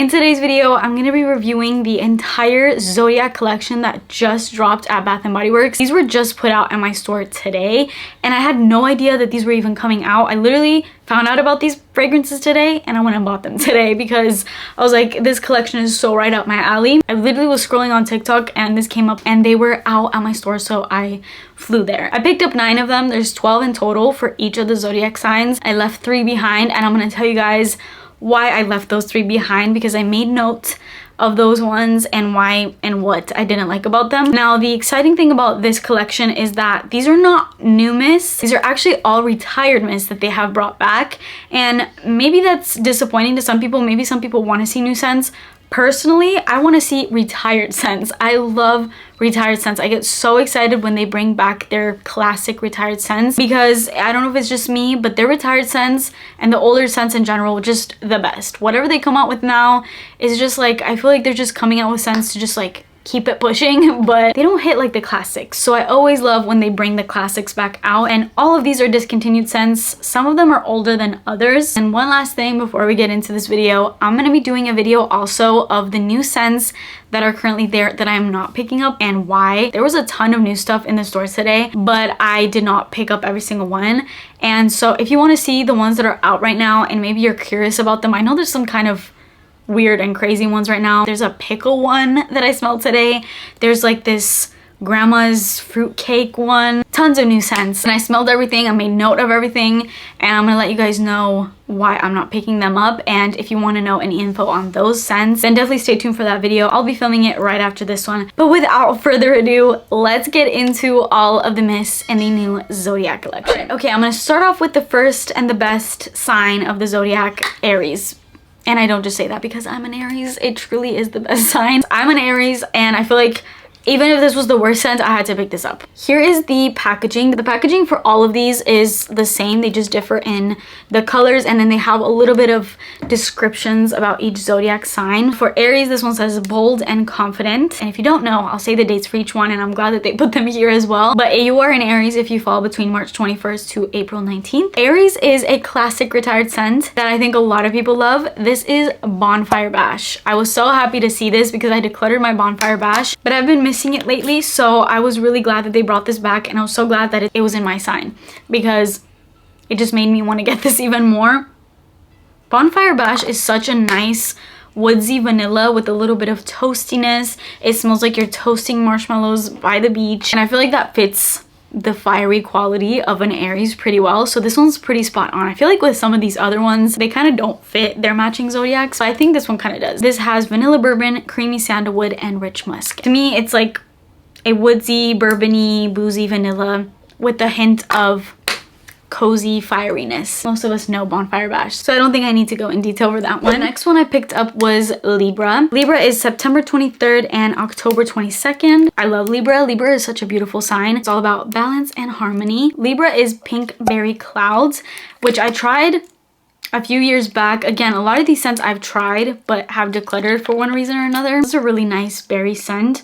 In today's video, I'm going to be reviewing the entire Zodiac collection that just dropped at Bath & Body Works. These were just put out at my store today, and I had no idea that these were even coming out. I literally found out about these fragrances today, and I went and bought them today because I was like, this collection is so right up my alley. I literally was scrolling on TikTok, and this came up, and they were out at my store, so I flew there. I picked up 9 of them. There's 12 in total for each of the Zodiac signs. I left 3 behind, and I'm going to tell you guys why I left those 3 behind because I made note of those ones and why and what I didn't like about them. Now, the exciting thing about this collection is that these are not new mists. These are actually all retired mists that they have brought back, and maybe that's disappointing to some people. Maybe some people want to see new scents. Personally, I want to see retired scents. I love retired scents. I get so excited when they bring back their classic retired scents because I don't know if it's just me, but their retired scents and the older scents in general, just the best. Whatever they come out with now is just like, I feel like they're just coming out with scents to just like keep it pushing, but they don't hit like the classics. So I always love when they bring the classics back out, and all of these are discontinued scents. Some of them are older than others. And one last thing before we get into this video, I'm gonna be doing a video also of the new scents that are currently there that I'm not picking up and why. There was a ton of new stuff in the stores today, but I did not pick up every single one. And so if you want to see the ones that are out right now and maybe you're curious about them, I know there's some kind of weird and crazy ones right now. There's a pickle one that I smelled today. There's like this grandma's fruit cake one. Tons of new scents, and I smelled everything. I made note of everything, and I'm gonna let you guys know why I'm not picking them up. And if you want to know any info on those scents, then definitely stay tuned for that video. I'll be filming it right after this one. But without further ado, let's get into all of the mists in the new Zodiac collection. Okay, I'm gonna start off with the first and the best sign of the Zodiac, Aries. And I don't just say that because I'm an Aries. It truly is the best sign. I'm an Aries, and I feel like even if this was the worst scent, I had to pick this up. Here is the packaging. The packaging for all of these is the same. They just differ in the colors, and then they have a little bit of descriptions about each Zodiac sign. For Aries, this one says bold and confident. And if you don't know, I'll say the dates for each one, and I'm glad that they put them here as well. But you are an Aries if you fall between March 21st to April 19th. Aries is a classic retired scent that I think a lot of people love. This is Bonfire Bash. I was so happy to see this because I decluttered my Bonfire Bash, but I've been missing it lately, so I was really glad that they brought this back, and I was so glad that it was in my sign because it just made me want to get this even more. Bonfire Bash is such a nice woodsy vanilla with a little bit of toastiness. It smells like you're toasting marshmallows by the beach, and I feel like that fits the fiery quality of an Aries pretty well. So this one's pretty spot on. I feel like with some of these other ones, they kind of don't fit their matching zodiacs, so I think this one kind of does. This has vanilla bourbon, creamy sandalwood, and rich musk. To me, it's like a woodsy, bourbony, boozy vanilla with a hint of cozy fieriness. Most of us know Bonfire Bash, so I don't think I need to go in detail for that one. The next one I picked up was Libra. Libra is September 23rd and October 22nd. I love Libra. Libra is such a beautiful sign. It's all about balance and harmony. Libra is Pink Berry Clouds, which I tried a few years back. Again, a lot of these scents I've tried but have decluttered for one reason or another. This is a really nice berry scent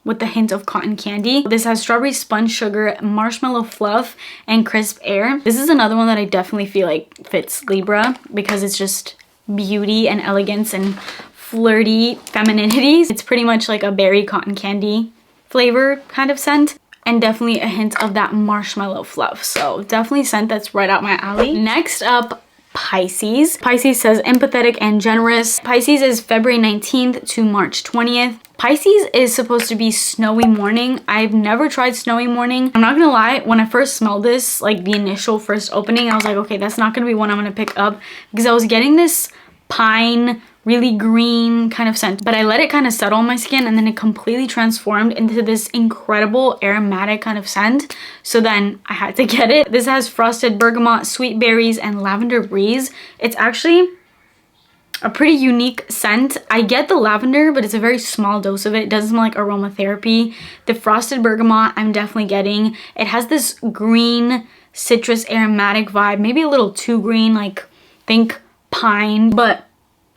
with the hint of cotton candy. This has strawberry sponge sugar, marshmallow fluff, and crisp air. This is another one that I definitely feel like fits Libra because it's just beauty and elegance and flirty femininity. It's pretty much like a berry cotton candy flavor kind of scent, and definitely a hint of that marshmallow fluff. So definitely a scent that's right up my alley. Next up, Pisces. Pisces says empathetic and generous. Pisces is February 19th to March 20th. Pisces is supposed to be snowy morning. I've never tried snowy morning. I'm not gonna lie, when I first smelled this, like the initial first opening, I was like, okay, that's not gonna be one I'm gonna pick up because I was getting this pine, really green kind of scent, but I let it kind of settle on my skin, and then it completely transformed into this incredible aromatic kind of scent. So then I had to get it. This has frosted bergamot, sweet berries, and lavender breeze. It's actually a pretty unique scent. I get the lavender, but it's a very small dose of it. It doesn't smell like aromatherapy. The frosted bergamot I'm definitely getting. It has this green citrus aromatic vibe, maybe a little too green, like think pine, but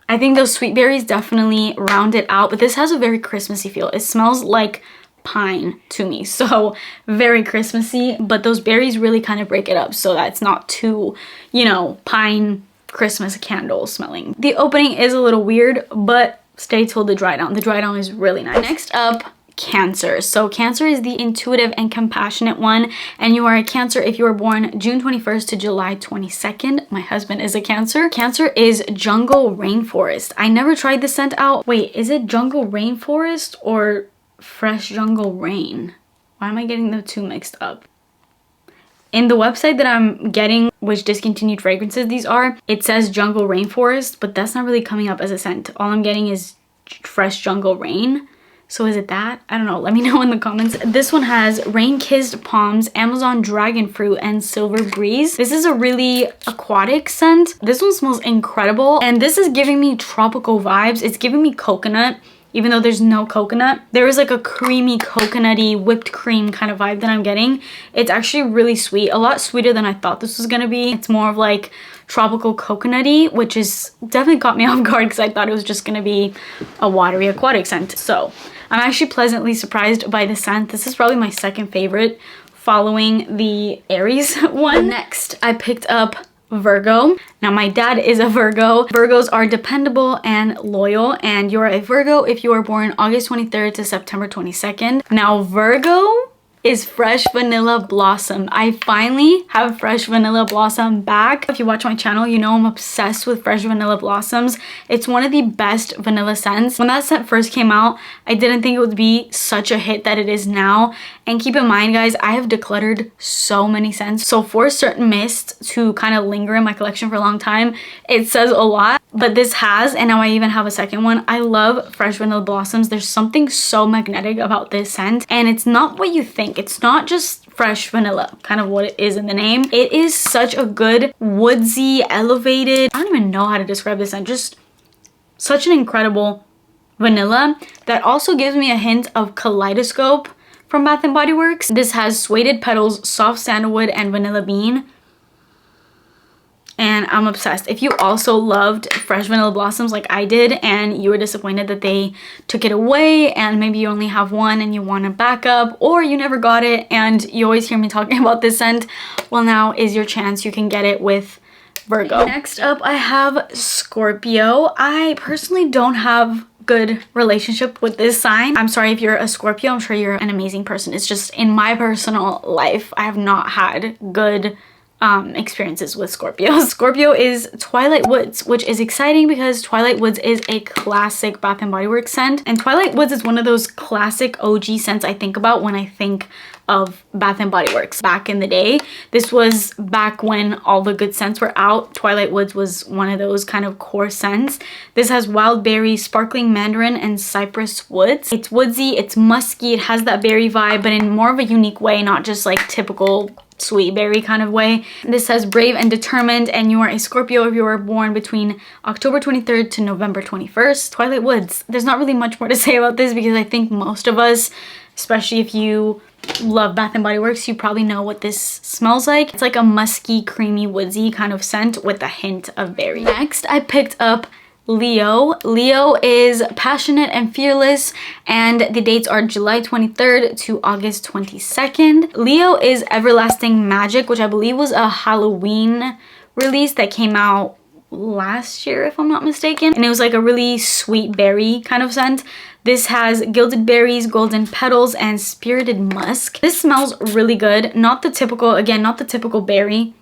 I think those sweet berries definitely round it out. But this has a very Christmassy feel. It smells like pine to me, so very Christmassy, but those berries really kind of break it up so that it's not too, you know, pine Christmas candle smelling. The opening is a little weird, but stay till the dry down. The dry down is really nice. Next up, Cancer. So Cancer is the intuitive and compassionate one, and you are a Cancer if you were born June 21st to July 22nd. My husband is a Cancer. Cancer is jungle rainforest. I never tried this scent out. Wait, is it jungle rainforest or fresh jungle rain? Why am I getting the two mixed up? In the website that I'm getting, which discontinued fragrances these are, it says jungle rainforest, but that's not really coming up as a scent. All I'm getting is fresh jungle rain. So is it that? I don't know. Let me know in the comments. This one has rain-kissed palms, Amazon dragon fruit, and silver breeze. This is a really aquatic scent. This one smells incredible. And this is giving me tropical vibes. It's giving me coconut, even though there's no coconut. There is like a creamy, coconutty, whipped cream kind of vibe that I'm getting. It's actually really sweet. A lot sweeter than I thought this was gonna be. It's more of like tropical coconutty, which is definitely caught me off guard because I thought it was just gonna be a watery aquatic scent. So I'm actually pleasantly surprised by the scent. This is probably my second favorite following the Aries one. Next, I picked up Virgo. Now my dad is a Virgo. Virgos are dependable and loyal, and you're a Virgo if you are born August 23rd to September 22nd. Now Virgo is Fresh Vanilla Blossom. I finally have Fresh Vanilla Blossom back. If you watch my channel, you know I'm obsessed with Fresh Vanilla Blossoms. It's one of the best vanilla scents. When that scent first came out, I didn't think it would be such a hit that it is now. And keep in mind, guys, I have decluttered so many scents. So for certain mists to kind of linger in my collection for a long time, it says a lot. But this has, and now I even have a second one. I love Fresh Vanilla Blossoms. There's something so magnetic about this scent, and it's not what you think. It's not just fresh vanilla, kind of what it is in the name. It is such a good woodsy, elevated, I don't even know how to describe this scent, just such an incredible vanilla that also gives me a hint of Kaleidoscope from Bath & Body Works. This has suede petals, soft sandalwood, and vanilla bean. And I'm obsessed. If you also loved Fresh Vanilla Blossoms like I did, and you were disappointed that they took it away, and maybe you only have one and you want a backup, or you never got it and you always hear me talking about this scent, well, now is your chance. You can get it with Virgo. Next up, I have Scorpio. I personally don't have good relationship with this sign. I'm sorry if you're a Scorpio. I'm sure you're an amazing person. It's just in my personal life, I have not had good experiences with Scorpio. Scorpio is Twilight Woods, which is exciting because Twilight Woods is a classic Bath & Body Works scent, and Twilight Woods is one of those classic OG scents I think about when I think of Bath & Body Works back in the day. This was back when all the good scents were out. Twilight Woods was one of those kind of core scents. This has wild berry, sparkling mandarin, and cypress woods. It's woodsy, it's musky, it has that berry vibe, but in more of a unique way, not just like typical sweet berry kind of way. This says brave and determined, and you are a Scorpio if you were born between October 23rd to November 21st. Twilight Woods. There's not really much more to say about this because I think most of us, especially if you love Bath & Body Works, you probably know what this smells like. It's like a musky, creamy, woodsy kind of scent with a hint of berry. Next, I picked up Leo. Leo is passionate and fearless, and the dates are July 23rd to August 22nd. Leo is Everlasting Magic, which I believe was a Halloween release that came out last year, if I'm not mistaken, and it was like a really sweet berry kind of scent. This has gilded berries, golden petals, and spirited musk. This smells really good. Not the typical, again, not the typical berry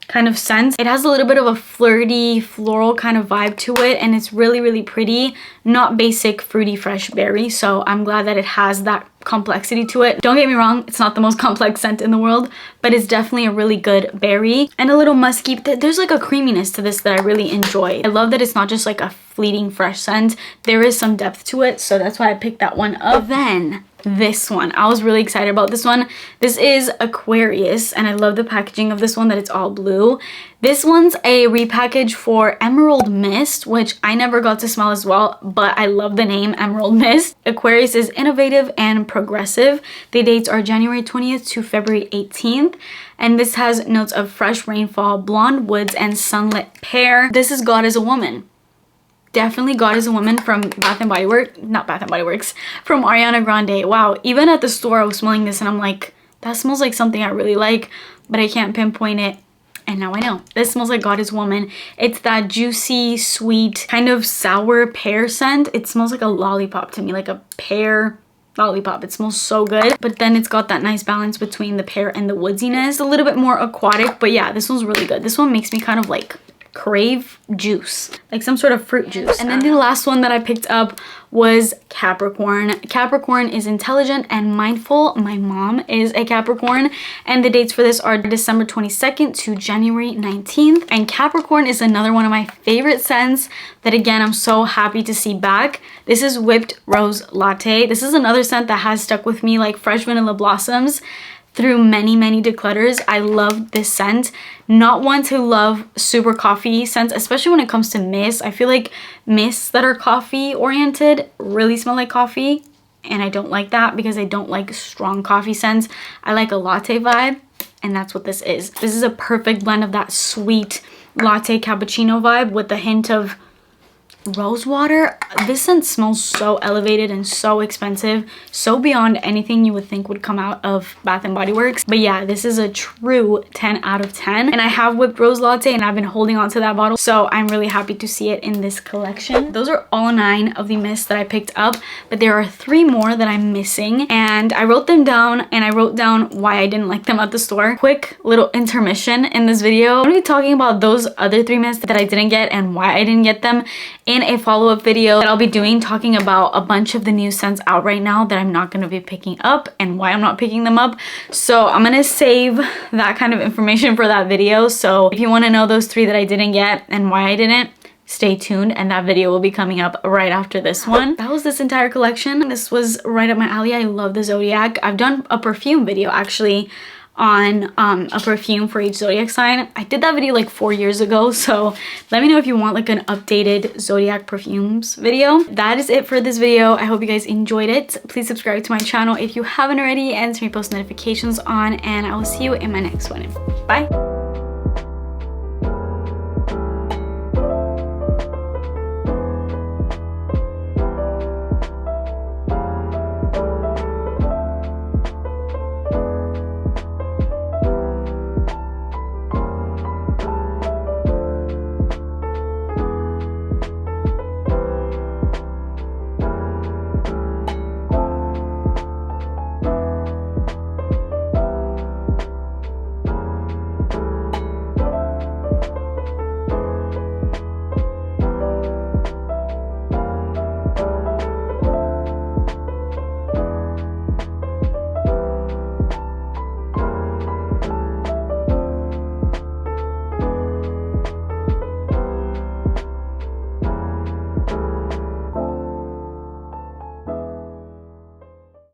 kind of scent. It has a little bit of a flirty, floral kind of vibe to it, and it's really, really pretty. Not basic fruity fresh berry, so I'm glad that it has that complexity to it. Don't get me wrong, it's not the most complex scent in the world, but it's definitely a really good berry and a little musky. There's like a creaminess to this that I really enjoy. I love that it's not just like a fleeting fresh scent. There is some depth to it, so that's why I picked that one up. Then this one, I was really excited about this one. This is Aquarius, and I love the packaging of this one, that it's all blue. This one's a repackage for Emerald Mist, which I never got to smell as well, but I love the name Emerald Mist. Aquarius is innovative and progressive. The dates are January 20th to February 18th, and this has notes of fresh rainfall, blonde woods, and sunlit pear. This is God is a Woman. Definitely God is a Woman from Bath & Body Works, not Bath & Body Works, from Ariana Grande. Wow, even at the store I was smelling this and I'm like, that smells like something I really like, but I can't pinpoint it And now I know. This smells like Goddess Woman. It's that juicy, sweet, kind of sour pear scent. It smells like a lollipop to me, like a pear lollipop. It smells so good, but then it's got that nice balance between the pear and the woodiness. A little bit more aquatic, but yeah, this one's really good. This one makes me kind of like crave juice, like some sort of fruit juice. And then the last one that I picked up was Capricorn. Capricorn is intelligent and mindful. My mom is a Capricorn, and the dates for this are December 22nd to January 19th. And Capricorn is another one of my favorite scents that, again, I'm so happy to see back. This is Whipped Rose Latte. This is another scent that has stuck with me like fresh vanilla blossoms through many declutters. I love this scent. Not one to love super coffee scents, especially when it comes to mists. I feel like mists that are coffee oriented really smell like coffee, and I don't like that because I don't like strong coffee scents. I like a latte vibe, and that's what this is. This is a perfect blend of that sweet latte cappuccino vibe with a hint of rose water. This scent smells so elevated and so expensive, so beyond anything you would think would come out of Bath and Body Works. But yeah, this is a true 10 out of 10, and I have Whipped Rose Latte and I've been holding on to that bottle, so I'm really happy to see it in this collection. Those are all 9 of the mists that I picked up, but there are 3 more that I'm missing, and I wrote them down, and I wrote down why I didn't like them at the store. Quick little intermission in this video. I'm gonna be talking about those other 3 mists that I didn't get and why I didn't get them in a follow-up video that I'll be doing, talking about a bunch of the new scents out right now that I'm not going to be picking up and why I'm not picking them up. So I'm going to save that kind of information for that video. So if you want to know those 3 that I didn't get and why I didn't, stay tuned, and that video will be coming up right after this one. That was this entire collection. This was right up my alley. I love the ZODIAC. I've done a perfume video actually on a perfume for each zodiac sign. I did that video like 4 years ago, so let me know if you want like an updated zodiac perfumes video. That is it for this video. I hope you guys enjoyed it. Please subscribe to my channel if you haven't already, and turn your post notifications on, and I will see you in my next one. Bye.